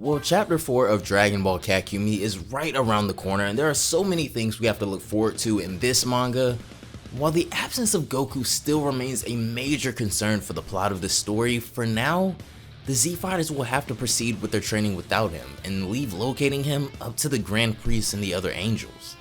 Well, Chapter 4 of Dragon Ball Kakyoumi is right around the corner, and there are so many things we have to look forward to in this manga. While the absence of Goku still remains a major concern for the plot of this story, for now, the Z Fighters will have to proceed with their training without him, and leave locating him up to the Grand Priest and the other angels.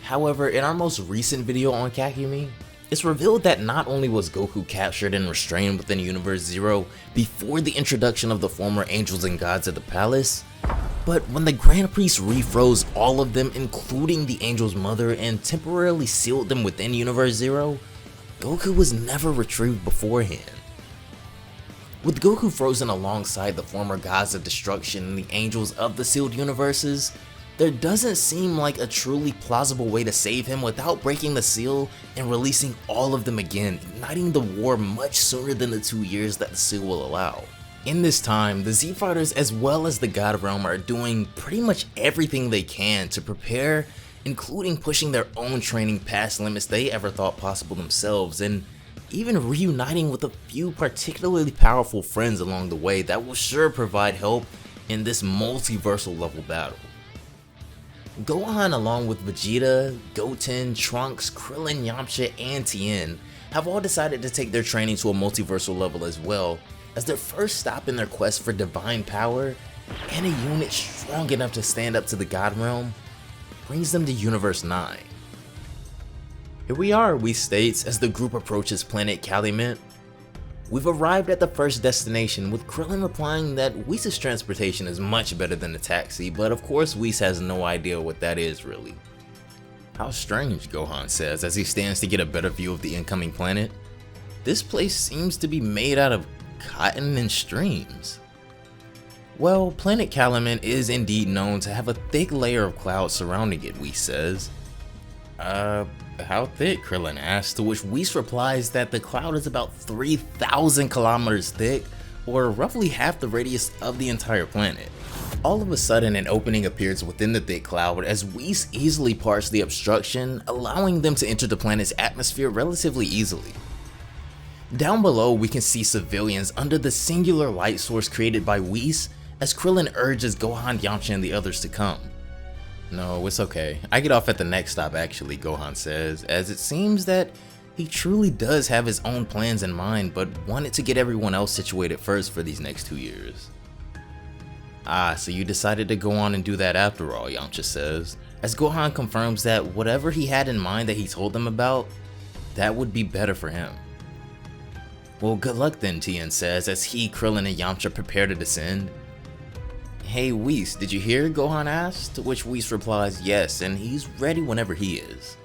However, in our most recent video on Kakyoumi, it's revealed that not only was Goku captured and restrained within Universe Zero before the introduction of the former angels and gods at the palace, but when the Grand Priest refroze all of them, including the angel's mother, and temporarily sealed them within Universe Zero, Goku was never retrieved beforehand. With Goku frozen alongside the former gods of destruction and the angels of the sealed universes, there doesn't seem like a truly plausible way to save him without breaking the seal and releasing all of them again, igniting the war much sooner than the 2 years that the seal will allow. In this time, the Z Fighters as well as the God Realm are doing pretty much everything they can to prepare, including pushing their own training past limits they ever thought possible themselves, and even reuniting with a few particularly powerful friends along the way that will sure provide help in this multiversal level battle. Gohan, along with Vegeta, Goten, Trunks, Krillin, Yamcha, and Tien have all decided to take their training to a multiversal level as well, as their first stop in their quest for divine power and a unit strong enough to stand up to the God Realm brings them to Universe 9. Here we are, WHIS states, as the group approaches planet Calumet. We've arrived at the first destination, with Krillin replying that WHIS's transportation is much better than a taxi, but of course WHIS has no idea what that is really. How strange, Gohan says as he stands to get a better view of the incoming planet. This place seems to be made out of cotton and streams. Well, planet Calumet is indeed known to have a thick layer of clouds surrounding it, WHIS says. How thick? Krillin asks, to which WHIS replies that the cloud is about 3,000 kilometers thick, or roughly half the radius of the entire planet. All of a sudden, an opening appears within the thick cloud as WHIS easily parts the obstruction, allowing them to enter the planet's atmosphere relatively easily. Down below, we can see civilians under the singular light source created by WHIS as Krillin urges Gohan, Yamcha, and the others to come. No, it's okay. I get off at the next stop actually, Gohan says, as it seems that he truly does have his own plans in mind, but wanted to get everyone else situated first for these next 2 years. Ah, so you decided to go on and do that after all, Yamcha says, as Gohan confirms that whatever he had in mind that he told them about, that would be better for him. Well, good luck then, Tien says, as he, Krillin, and Yamcha prepare to descend. Hey WHIS, did you hear? Gohan asks, to which WHIS replies yes, and he's ready whenever he is.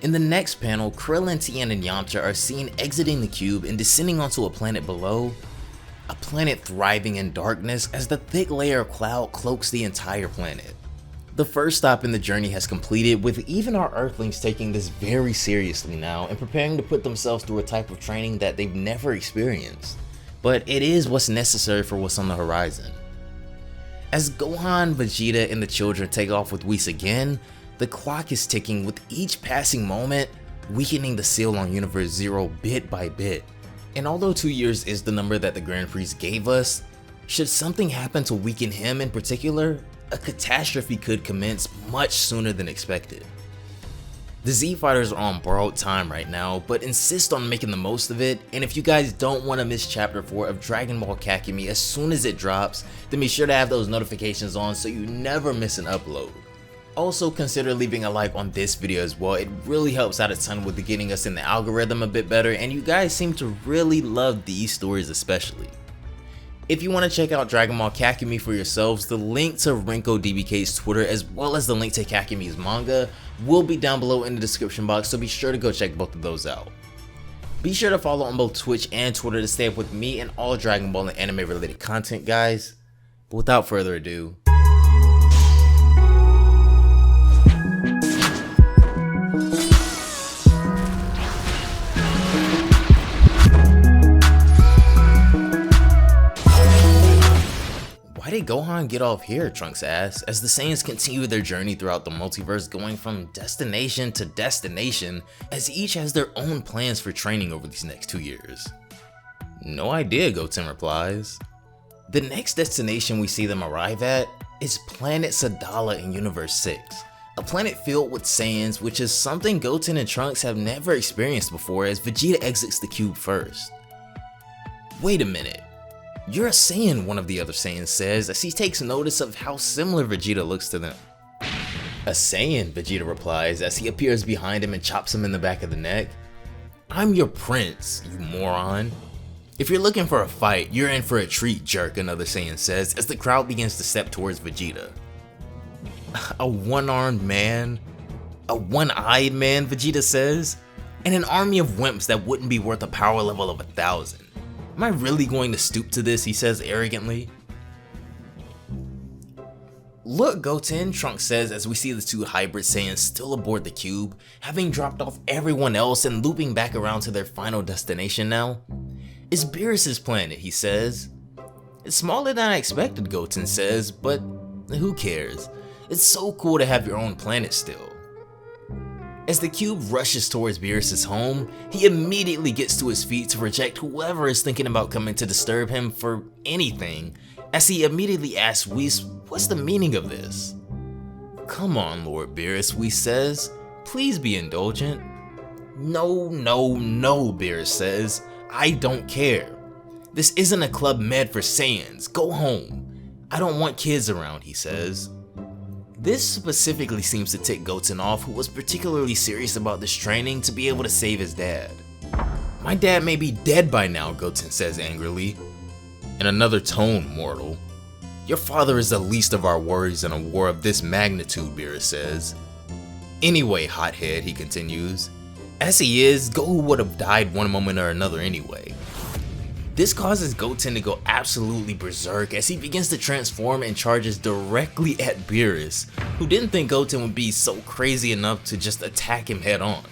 In the next panel, Krillin, Tien, and Yamcha are seen exiting the cube and descending onto a planet below, a planet thriving in darkness as the thick layer of cloud cloaks the entire planet. The first stop in the journey has completed, with even our Earthlings taking this very seriously now and preparing to put themselves through a type of training that they've never experienced, but it is what's necessary for what's on the horizon. As Gohan, Vegeta, and the children take off with WHIS again, the clock is ticking with each passing moment, weakening the seal on Universe Zero bit by bit. And although 2 years is the number that the Grand Priest gave us, should something happen to weaken him in particular, a catastrophe could commence much sooner than expected. The Z Fighters are on borrowed time right now, but insist on making the most of it, and if you guys don't want to miss Chapter 4 of Dragon Ball Kakyoumi as soon as it drops, then be sure to have those notifications on so you never miss an upload. Also consider leaving a like on this video as well, it really helps out a ton with getting us in the algorithm a bit better, and you guys seem to really love these stories especially. If you want to check out Dragon Ball Kakyoumi for yourselves, the link to Renko DBK's Twitter as well as the link to Kakyoumi's manga will be down below in the description box, so be sure to go check both of those out. Be sure to follow on both Twitch and Twitter to stay up with me and all Dragon Ball and anime related content, guys. But without further ado, why did Gohan get off here? Trunks asks, as the Saiyans continue their journey throughout the multiverse, going from destination to destination, as each has their own plans for training over these next 2 years. No idea, Goten replies. The next destination we see them arrive at is Planet Sadala in Universe 6, a planet filled with Saiyans, which is something Goten and Trunks have never experienced before as Vegeta exits the cube first. Wait a minute, you're a Saiyan, one of the other Saiyans says as he takes notice of how similar Vegeta looks to them. A Saiyan, Vegeta replies as he appears behind him and chops him in the back of the neck. I'm your prince, you moron. If you're looking for a fight, you're in for a treat, jerk, another Saiyan says as the crowd begins to step towards Vegeta. A one-armed man? A one-eyed man, Vegeta says? And an army of wimps that wouldn't be worth a power level of 1,000. Am I really going to stoop to this, he says arrogantly. Look, Goten, Trunks says as we see the two hybrid Saiyans still aboard the cube, having dropped off everyone else and looping back around to their final destination now. It's Beerus' planet, he says. It's smaller than I expected, Goten says, but who cares? It's so cool to have your own planet still. As the cube rushes towards Beerus' home, he immediately gets to his feet to reject whoever is thinking about coming to disturb him for anything, as he immediately asks WHIS what's the meaning of this. Come on, Lord Beerus, WHIS says. Please be indulgent. No, Beerus says. I don't care. This isn't a club med for Saiyans. Go home. I don't want kids around, he says. This specifically seems to tick Goten off, who was particularly serious about this training to be able to save his dad. My dad may be dead by now, Goten says angrily. In another tone, mortal. Your father is the least of our worries in a war of this magnitude, Beerus says. Anyway, hothead, he continues. As he is, Goku would have died one moment or another anyway. This causes Goten to go absolutely berserk as he begins to transform and charges directly at Beerus, who didn't think Goten would be so crazy enough to just attack him head on.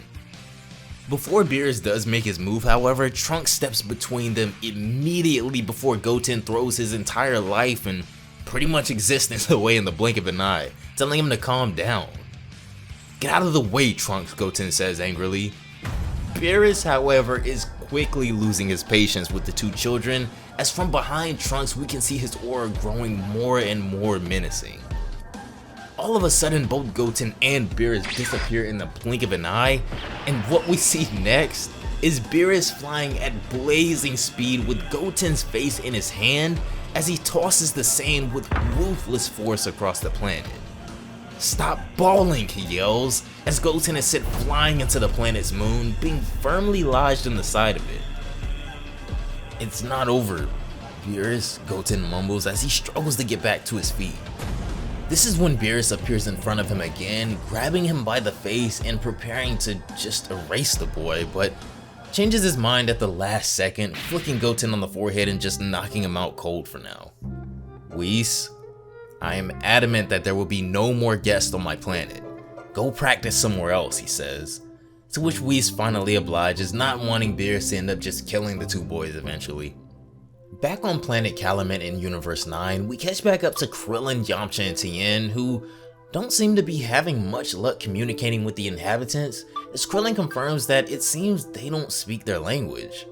Before Beerus does make his move, however, Trunks steps between them immediately before Goten throws his entire life and pretty much existence away in the blink of an eye, telling him to calm down. Get out of the way, Trunks, Goten says angrily. Beerus, however, is quickly losing his patience with the two children, as from behind Trunks we can see his aura growing more and more menacing. All of a sudden, both Goten and Beerus disappear in the blink of an eye, and what we see next is Beerus flying at blazing speed with Goten's face in his hand as he tosses the Saiyan with ruthless force across the planet. Stop bawling, he yells, as Goten is sent flying into the planet's moon, being firmly lodged in the side of it. It's not over, Beerus, Goten mumbles as he struggles to get back to his feet. This is when Beerus appears in front of him again, grabbing him by the face and preparing to just erase the boy, but changes his mind at the last second, flicking Goten on the forehead and just knocking him out cold for now. WHIS, I am adamant that there will be no more guests on my planet. Go practice somewhere else, he says. To which WHIS finally obliges, not wanting Beerus to end up just killing the two boys eventually. Back on planet Calumet in Universe 9, we catch back up to Krillin, Yamcha, and Tien, who don't seem to be having much luck communicating with the inhabitants, as Krillin confirms that it seems they don't speak their language.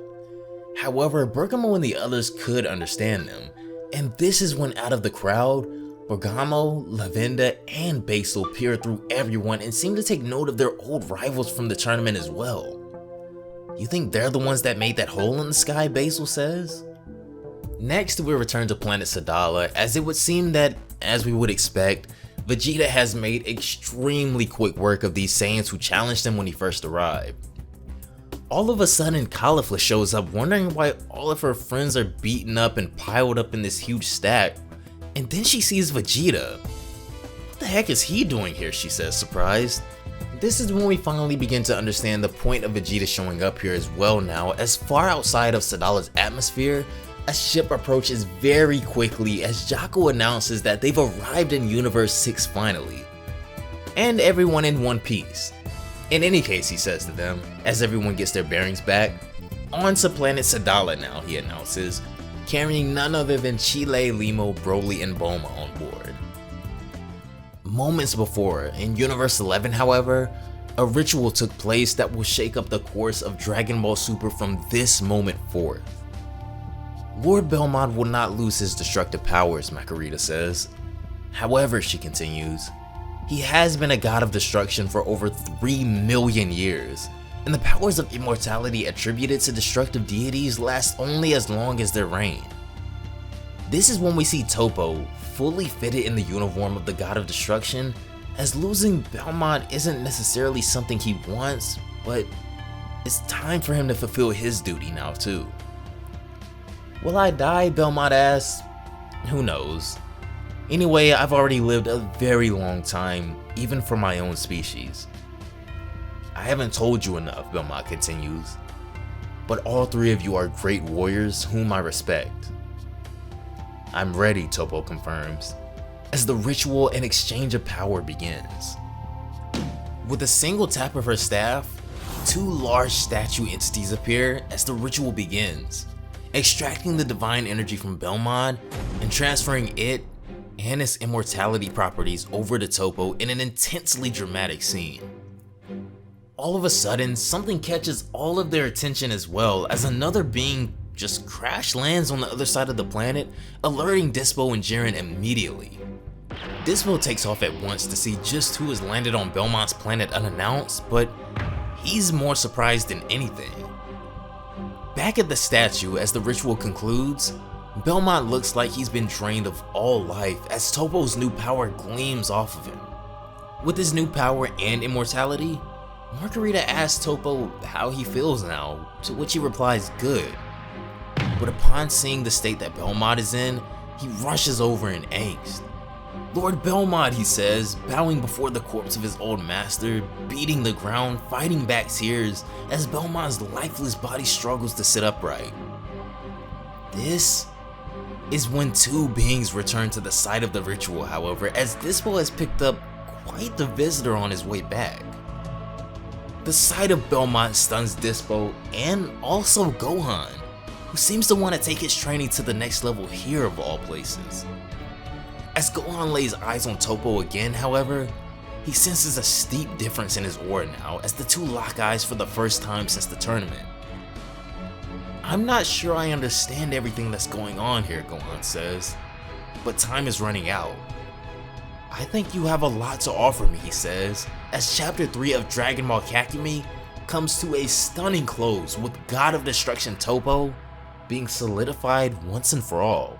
However, Bergamo and the others could understand them, and this is when out of the crowd, Bergamo, Lavenda, and Basil peer through everyone and seem to take note of their old rivals from the tournament as well. You think they're the ones that made that hole in the sky, Basil says? Next, we return to planet Sadala, as it would seem that, as we would expect, Vegeta has made extremely quick work of these Saiyans who challenged him when he first arrived. All of a sudden, Caulifla shows up wondering why all of her friends are beaten up and piled up in this huge stack, and then she sees Vegeta. What the heck is he doing here, she says, surprised. This is when we finally begin to understand the point of Vegeta showing up here as well now, as far outside of Sadala's atmosphere, a ship approaches very quickly as Jaco announces that they've arrived in Universe 6 finally. And everyone in one piece. In any case, he says to them, as everyone gets their bearings back, on to planet Sadala now, he announces, carrying none other than Chile, Limo, Broly, and Bulma on board. Moments before, in Universe 11 however, a ritual took place that will shake up the course of Dragon Ball Super from this moment forth. Lord Belmont will not lose his destructive powers, Makarita says. However, she continues, he has been a god of destruction for over 3 million years, and the powers of immortality attributed to destructive deities last only as long as their reign. This is when we see Toppo fully fitted in the uniform of the god of destruction, as losing Belmont isn't necessarily something he wants, but it's time for him to fulfill his duty now too. Will I die? Belmont asks. Who knows? Anyway, I've already lived a very long time, even for my own species. I haven't told you enough, Belmont continues, but all 3 of you are great warriors whom I respect. I'm ready, Toppo confirms, as the ritual and exchange of power begins. With a single tap of her staff, 2 large statue entities appear as the ritual begins, extracting the divine energy from Belmont and transferring it and its immortality properties over to Toppo in an intensely dramatic scene. All of a sudden, something catches all of their attention as well, as another being just crash lands on the other side of the planet, alerting Dispo and Jiren immediately. Dispo takes off at once to see just who has landed on Belmont's planet unannounced, but he's more surprised than anything. Back at the statue as the ritual concludes, Belmont looks like he's been drained of all life as Toppo's new power gleams off of him. With his new power and immortality, Margarita asks Toppo how he feels now, to which he replies good. But upon seeing the state that Belmont is in, he rushes over in angst. Lord Belmont, he says, bowing before the corpse of his old master, beating the ground, fighting back tears as Belmont's lifeless body struggles to sit upright. This is when 2 beings return to the site of the ritual, however, as Dispo has picked up quite the visitor on his way back. The sight of Belmont stuns Dispo and also Gohan, who seems to want to take his training to the next level here of all places. As Gohan lays eyes on Toppo again, however, he senses a steep difference in his aura now as the 2 lock eyes for the first time since the tournament. I'm not sure I understand everything that's going on here, Gohan says, but time is running out. I think you have a lot to offer me, he says, as Chapter 3 of Dragonball Kakumi comes to a stunning close with God of Destruction Toppo being solidified once and for all.